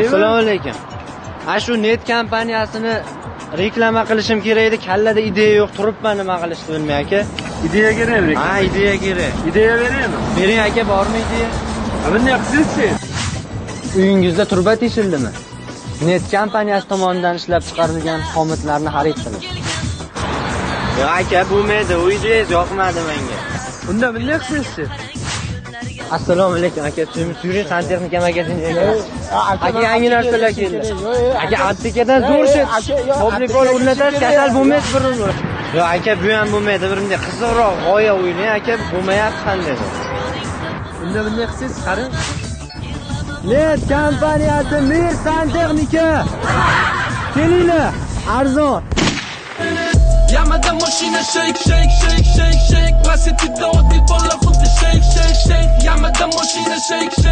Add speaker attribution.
Speaker 1: Assalomu alaykum. Shu net kompaniyasini reklama qilishim kerak edi. Kallada ideya yo'q, turibman nima qilishni bilmay aka.
Speaker 2: Ideya kerakmi?
Speaker 1: Ha, ideya kerak.
Speaker 2: Ideya beraymi?
Speaker 1: Bering aka, bormi ideya?
Speaker 2: Bunday qilsiz-chi?
Speaker 1: Uyingizda turba teshildimi? Net kompaniyasi tomonidan ishlab chiqarilgan xomutlarni xarid qiling. Yo'q aka, bo'lmaydi. U ideyangiz yoqmadi menga.
Speaker 2: Unda bunday qilsiz-chi?
Speaker 1: Assalomu alaykum aka, Turin santexnika magaziniga. Aka, yangi narsalar keldi. Aka, attikadan zo'rsiz. Fabrikol o'rnatasiz, kasal bo'lmaysiz birinchi. Yo'q aka, bu ham bo'lmaydi. Birinchi qizig'roq g'oya o'ylang aka, bo'lmayapti qanday.
Speaker 2: Unda bunday qilsiz, qarang.
Speaker 1: Net kompaniyasi Mir santexnika. Kelinglar, arzon.
Speaker 3: Yamada mashina shake shake shake shake shake. Lasetida oddiy bola xuddi shake shake shake. Yamada mashina shake shake.